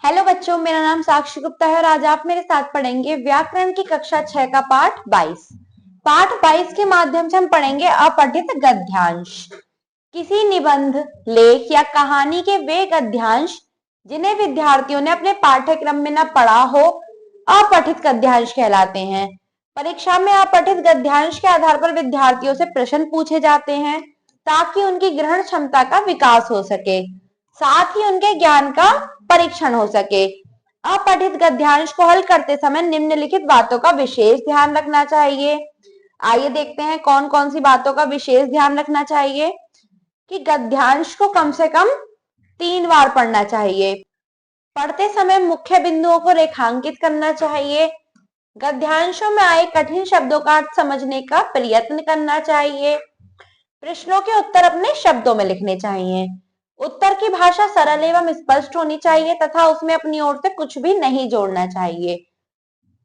Hello बच्चों, मेरा नाम साक्षी गुप्ता है और आज आप मेरे साथ पढ़ेंगे व्याकरण की कक्षा 6 का पाठ 22। पाठ 22 के माध्यम से हम पढ़ेंगे अपठित गद्यांश। किसी निबंध, लेख या कहानी के वे गद्यांश जिन्हें विद्यार्थियों ने अपने पाठ्यक्रम में न पढ़ा हो, अपठित गद्यांश कहलाते हैं। परीक्षा में अपठित गद्यांश के आधार पर विद्यार्थियों से प्रश्न पूछे जाते हैं ताकि उनकी ग्रहण क्षमता का विकास हो सके, साथ ही उनके ज्ञान का परीक्षण हो सके। अपठित गद्यांश को हल करते समय निम्नलिखित बातों का विशेष ध्यान रखना चाहिए। आइए देखते हैं कौन कौन सी बातों का विशेष ध्यान रखना चाहिए। कि गद्यांश को कम से कम 3 बार पढ़ना चाहिए। पढ़ते समय मुख्य बिंदुओं को रेखांकित करना चाहिए। गद्यांशों में आए कठिन शब्दों का अर्थ समझने का प्रयत्न करना चाहिए। प्रश्नों के उत्तर अपने शब्दों में लिखने चाहिए। उत्तर की भाषा सरल एवं स्पष्ट होनी चाहिए तथा उसमें अपनी ओर से कुछ भी नहीं जोड़ना चाहिए।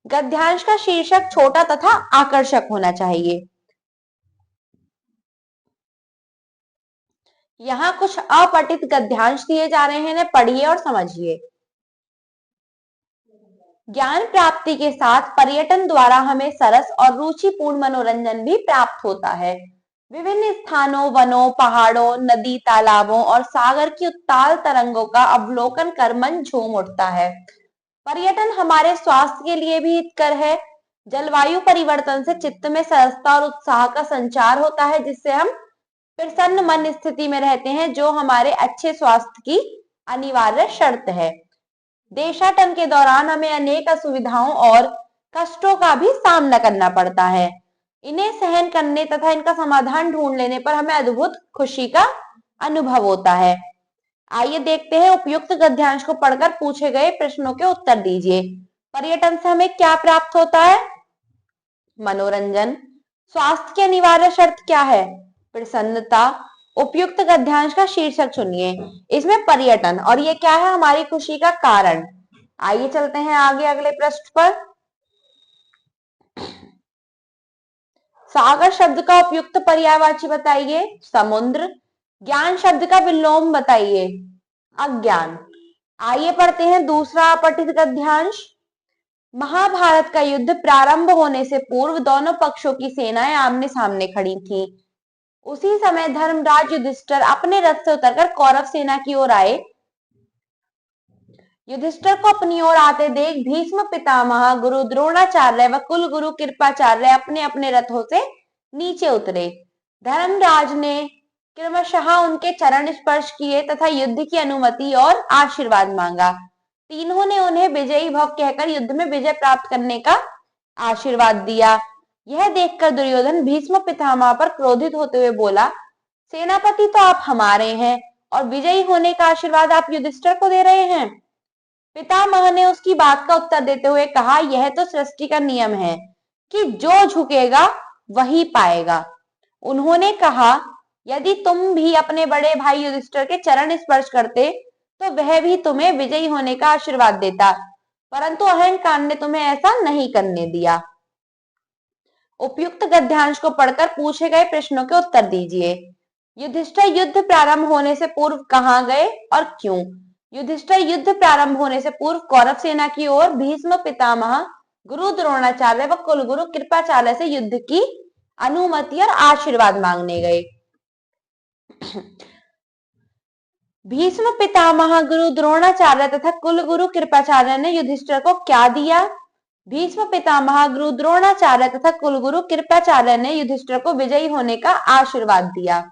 गद्यांश का शीर्षक छोटा तथा आकर्षक होना चाहिए। यहाँ कुछ अपठित गद्यांश दिए जा रहे हैं, इन्हें पढ़िए और समझिए। ज्ञान प्राप्ति के साथ पर्यटन द्वारा हमें सरस और रुचिपूर्ण मनोरंजन भी प्राप्त होता है। विभिन्न स्थानों, वनों, पहाड़ों, नदी, तालाबों और सागर की उत्ताल तरंगों का अवलोकन कर मन झूम उठता है। पर्यटन हमारे स्वास्थ्य के लिए भी हितकर है। जलवायु परिवर्तन से चित्त में सरसता और उत्साह का संचार होता है, जिससे हम प्रसन्न मन स्थिति में रहते हैं, जो हमारे अच्छे स्वास्थ्य की अनिवार्य शर्त है। देशाटन के दौरान हमें अनेक असुविधाओं और कष्टों का भी सामना करना पड़ता है। इन्हें सहन करने तथा इनका समाधान ढूंढ लेने पर हमें अद्भुत खुशी का अनुभव होता है। आइए देखते हैं, उपयुक्त गद्यांश को पढ़कर पूछे गए प्रश्नों के उत्तर दीजिए। पर्यटन से हमें क्या प्राप्त होता है? मनोरंजन। स्वास्थ्य की अनिवार्य शर्त क्या है? प्रसन्नता। उपयुक्त गद्यांश का शीर्षक चुनिए। इसमें पर्यटन और ये क्या है? हमारी खुशी का कारण। आइए चलते हैं आगे अगले पृष्ठ पर। सागर शब्द का उपयुक्त पर्यायवाची बताइए। समुद्र। ज्ञान शब्द का विलोम बताइए। अज्ञान। आइए पढ़ते हैं दूसरा अपठित गद्यांश। महाभारत का युद्ध प्रारंभ होने से पूर्व दोनों पक्षों की सेनाएं आमने सामने खड़ी थीं। उसी समय धर्मराज युधिष्ठिर अपने रथ से उतरकर कौरव सेना की ओर आए। युधिष्ठिर को अपनी ओर आते देख भीष्म पितामह, गुरु द्रोणाचार्य व कुल गुरु कृपाचार्य अपने अपने रथों से नीचे उतरे। धर्मराज ने क्रमशः उनके चरण स्पर्श किए तथा युद्ध की अनुमति और आशीर्वाद मांगा। तीनों ने उन्हें विजयी भव कहकर युद्ध में विजय प्राप्त करने का आशीर्वाद दिया। यह देखकर दुर्योधन भीष्म पितामह पर क्रोधित होते हुए बोला, सेनापति तो आप हमारे हैं और विजयी होने का आशीर्वाद आप युधिष्ठिर को दे रहे हैं। पितामह ने उसकी बात का उत्तर देते हुए कहा, यह तो सृष्टि का नियम है कि जो झुकेगा वही पाएगा। उन्होंने कहा, यदि तुम भी अपने बड़े भाई युधिष्ठिर के चरण स्पर्श करते तो वह भी तुम्हें विजयी होने का आशीर्वाद देता, परंतु अहंकार ने तुम्हें ऐसा नहीं करने दिया। उपयुक्त गद्यांश को पढ़कर पूछे गए प्रश्नों के उत्तर दीजिए। युधिष्ठिर युद्ध प्रारंभ होने से पूर्व कहाँ गए और क्यों? युधिष्ठिर युद्ध प्रारंभ होने से पूर्व कौरव सेना की ओर भीष्म पितामह, गुरु द्रोणाचार्य व कुलगुरु कृपाचार्य से युद्ध की अनुमति और आशीर्वाद मांगने गए। भीष्म पितामह, गुरु द्रोणाचार्य तथा कुलगुरु कृपाचार्य ने युधिष्ठिर को क्या दिया? भीष्म पितामह, गुरु द्रोणाचार्य तथा कुलगुरु कृपाचार्य ने युधिष्ठिर को विजयी होने का आशीर्वाद दिया।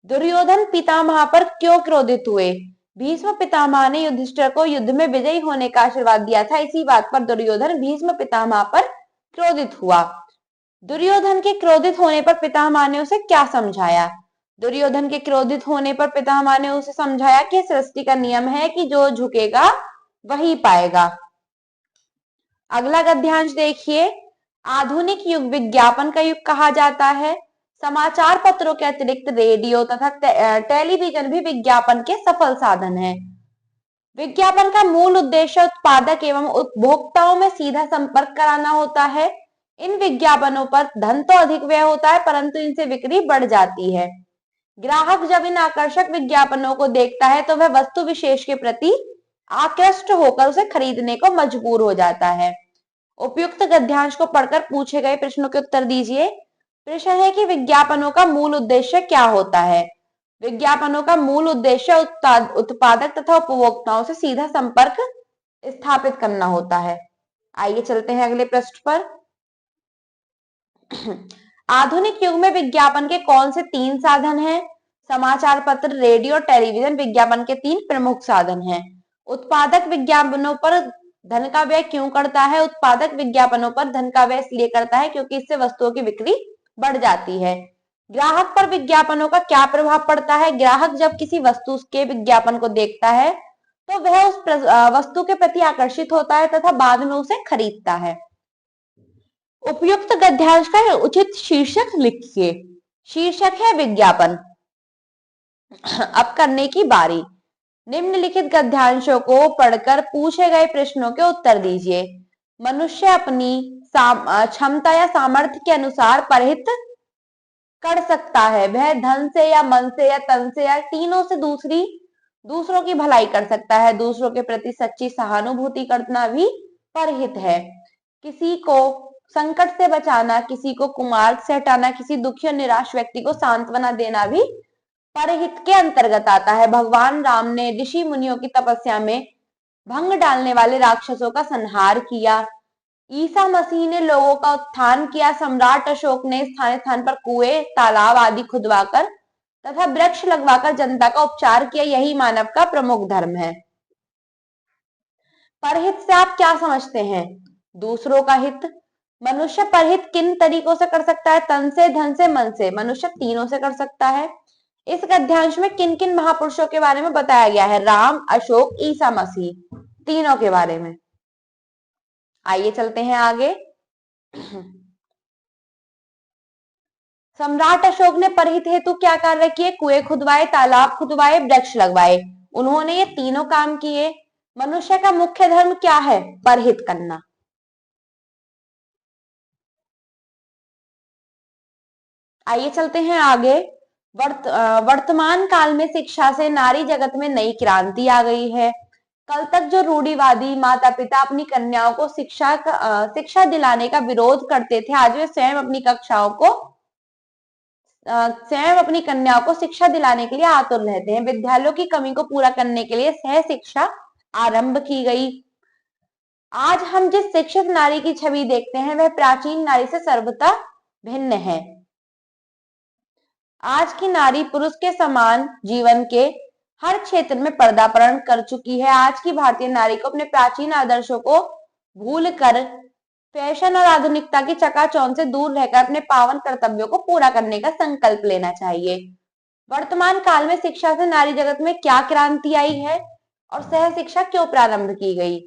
दुर्योधन पितामह पर क्यों क्रोधित हुए? भीष्म पितामह ने युधिष्ठिर को युद्ध में विजयी होने का आशीर्वाद दिया था, इसी बात पर दुर्योधन भीष्म पितामह पर क्रोधित हुआ। दुर्योधन के क्रोधित होने पर पितामह ने उसे क्या समझाया? दुर्योधन के क्रोधित होने पर पितामह ने उसे समझाया कि सृष्टि का नियम है कि जो झुकेगा वही पाएगा। अगला गद्यांश देखिए। आधुनिक युग विज्ञापन का युग कहा जाता है। समाचार पत्रों के अतिरिक्त रेडियो तथा टेलीविजन भी विज्ञापन के सफल साधन हैं। विज्ञापन का मूल उद्देश्य उत्पादक एवं उपभोक्ताओं में सीधा संपर्क कराना होता है। इन विज्ञापनों पर धन तो अधिक व्यय होता है, परंतु इनसे बिक्री बढ़ जाती है। ग्राहक जब इन आकर्षक विज्ञापनों को देखता है तो वह वस्तु विशेष के प्रति आकृष्ट होकर उसे खरीदने को मजबूर हो जाता है। उपयुक्त गद्यांश को पढ़कर पूछे गए प्रश्नों के उत्तर दीजिए। प्रश्न है कि विज्ञापनों का मूल उद्देश्य क्या होता है? विज्ञापनों का मूल उद्देश्य उत्पादक तथा उपभोक्ताओं से सीधा संपर्क स्थापित करना होता है। आइए चलते हैं अगले प्रश्न पर। आधुनिक युग में विज्ञापन के कौन से 3 साधन हैं? समाचार पत्र, रेडियो, टेलीविजन विज्ञापन के 3 प्रमुख साधन हैं। उत्पादक विज्ञापनों पर धन का व्यय क्यों करता है? उत्पादक विज्ञापनों पर धन का व्यय इसलिए करता है क्योंकि इससे वस्तुओं की बिक्री बढ़ जाती है। ग्राहक पर विज्ञापनों का क्या प्रभाव पड़ता है? ग्राहक जब किसी वस्तु के विज्ञापन को देखता है तो वह उस वस्तु के प्रति आकर्षित होता है तथा बाद में उसे खरीदता है। उपयुक्त गद्यांश का उचित शीर्षक लिखिए। शीर्षक है विज्ञापन। अब करने की बारी। निम्नलिखित गद्यांशों को पढ़कर पूछे गए प्रश्नों के उत्तर दीजिए। मनुष्य अपनी क्षमता या सामर्थ्य के अनुसार परहित कर सकता है। वह धन से या मन से या तन से या तीनों से दूसरों की भलाई कर सकता है। दूसरों के प्रति सच्ची सहानुभूति करना भी परहित है। किसी को संकट से बचाना, किसी को कुमार्ग से हटाना, किसी दुखी और निराश व्यक्ति को सांत्वना देना भी परहित के अंतर्गत आता है। भगवान राम ने ऋषि मुनियों की तपस्या में भंग डालने वाले राक्षसों का संहार किया। ईसा मसीह ने लोगों का उत्थान किया। सम्राट अशोक ने स्थान स्थान पर कुएं, तालाब आदि खुदवाकर तथा वृक्ष लगवाकर जनता का उपचार किया। यही मानव का प्रमुख धर्म है। परहित से आप क्या समझते हैं? दूसरों का हित। मनुष्य परहित किन तरीकों से कर सकता है? तन से, धन से, मन से। मनुष्य तीनों से कर सकता है। इस गद्यांश में किन किन महापुरुषों के बारे में बताया गया है? राम, अशोक, ईसा मसीह, तीनों के बारे में। आइए चलते हैं आगे। सम्राट अशोक ने परहित हेतु क्या कार्य किए? कुएं खुदवाए, तालाब खुदवाए, वृक्ष लगवाए। उन्होंने ये तीनों काम किए। मनुष्य का मुख्य धर्म क्या है? परहित करना। आइए चलते हैं आगे। वर्तमान काल में शिक्षा से नारी जगत में नई क्रांति आ गई है। कल तक जो रूढ़िवादी माता पिता अपनी कन्याओं को शिक्षा दिलाने का विरोध करते थे, आज वे स्वयं अपनी कन्याओं को शिक्षा दिलाने के लिए आतुर रहते हैं। विद्यालयों की कमी को पूरा करने के लिए सह शिक्षा आरंभ की गई। आज हम जिस शिक्षित नारी की छवि देखते हैं वह प्राचीन नारी से सर्वथा भिन्न है। आज की नारी पुरुष के समान जीवन के हर क्षेत्र में पर्दापण कर चुकी है। आज की भारतीय नारी को अपने प्राचीन आदर्शों को भूलकर फैशन और आधुनिकता की चकाचौंध से दूर रहकर अपने पावन कर्तव्यों को पूरा करने का संकल्प लेना चाहिए। वर्तमान काल में शिक्षा से नारी जगत में क्या क्रांति आई है और सह शिक्षा क्यों प्रारंभ की गई?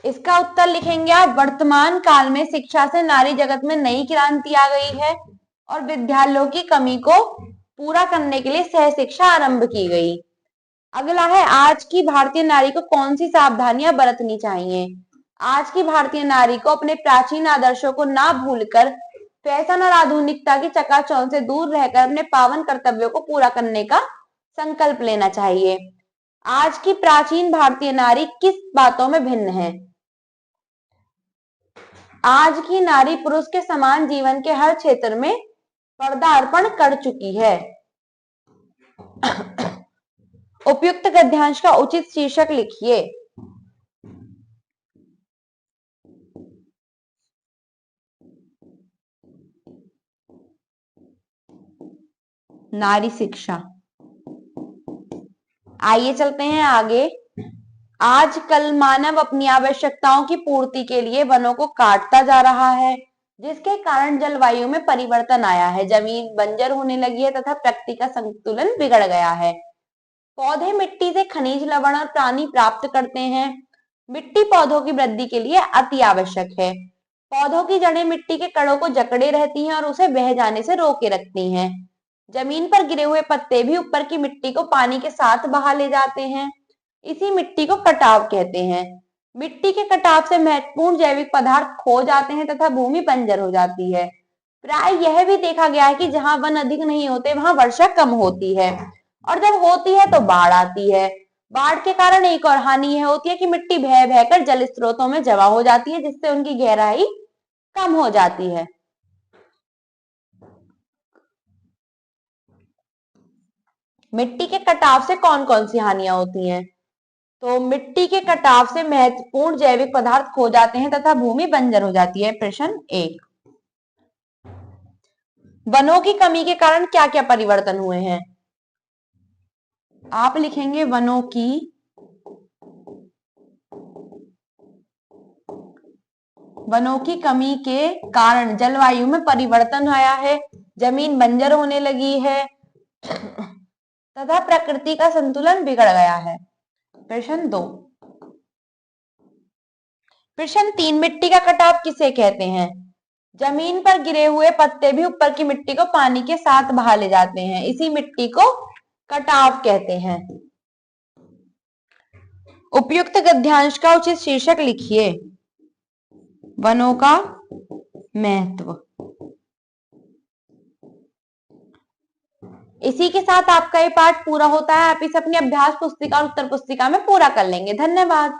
इसका उत्तर लिखेंगे आप। वर्तमान काल में शिक्षा से नारी जगत में नई क्रांति आ गई है और विद्यालयों की कमी को पूरा करने के लिए सह शिक्षा आरंभ की गई। अगला है, आज की भारतीय नारी को कौन सी सावधानियां बरतनी चाहिए? आज की भारतीय नारी को अपने प्राचीन आदर्शों को ना भूलकर फैशन और आधुनिकता की चकाचौंध से दूर रहकर अपने पावन कर्तव्यों को पूरा करने का संकल्प लेना चाहिए। आज की प्राचीन भारतीय नारी किस बातों में भिन्न है? आज की नारी पुरुष के समान जीवन के हर क्षेत्र में पदार्पण कर चुकी है। उपयुक्त गद्यांश का उचित शीर्षक लिखिए। नारी शिक्षा। आइए चलते हैं आगे। आजकल मानव अपनी आवश्यकताओं की पूर्ति के लिए वनों को काटता जा रहा है, जिसके कारण जलवायु में परिवर्तन आया है। जमीन बंजर होने लगी है तथा प्रकृति का संतुलन बिगड़ गया है। पौधे मिट्टी से खनिज, लवण और पानी प्राप्त करते हैं। मिट्टी पौधों की वृद्धि के लिए अति आवश्यक है। पौधों की जड़ें मिट्टी के कणों को जकड़े रहती हैं और उसे बह जाने से रोके रखती हैं। जमीन पर गिरे हुए पत्ते भी ऊपर की मिट्टी को पानी के साथ बहा ले जाते हैं। इसी मिट्टी को कटाव कहते हैं। मिट्टी के कटाव से महत्वपूर्ण जैविक पदार्थ खो जाते हैं तथा भूमि बंजर हो जाती है। प्राय यह भी देखा गया है कि जहां वन अधिक नहीं होते वहां वर्षा कम होती है और जब होती है तो बाढ़ आती है। बाढ़ के कारण एक और हानि यह होती है कि मिट्टी बह बहकर जल स्रोतों में जमा हो जाती है, जिससे उनकी गहराई कम हो जाती है। मिट्टी के कटाव से कौन कौन सी हानियां होती हैं? तो मिट्टी के कटाव से महत्वपूर्ण जैविक पदार्थ खो जाते हैं तथा भूमि बंजर हो जाती है। प्रश्न 1, वनों की कमी के कारण क्या क्या परिवर्तन हुए हैं? आप लिखेंगे वनों की कमी के कारण जलवायु में परिवर्तन आया है, जमीन बंजर होने लगी है तथा प्रकृति का संतुलन बिगड़ गया है। प्रश्न 2, प्रश्न 3, मिट्टी का कटाव किसे कहते हैं? जमीन पर गिरे हुए पत्ते भी ऊपर की मिट्टी को पानी के साथ बहा ले जाते हैं, इसी मिट्टी को कटाव कहते हैं। उपयुक्त गद्यांश का उचित शीर्षक लिखिए। वनों का महत्व। इसी के साथ आपका ये पाठ पूरा होता है। आप इसे अपनी अभ्यास पुस्तिका और उत्तर पुस्तिका में पूरा कर लेंगे। धन्यवाद।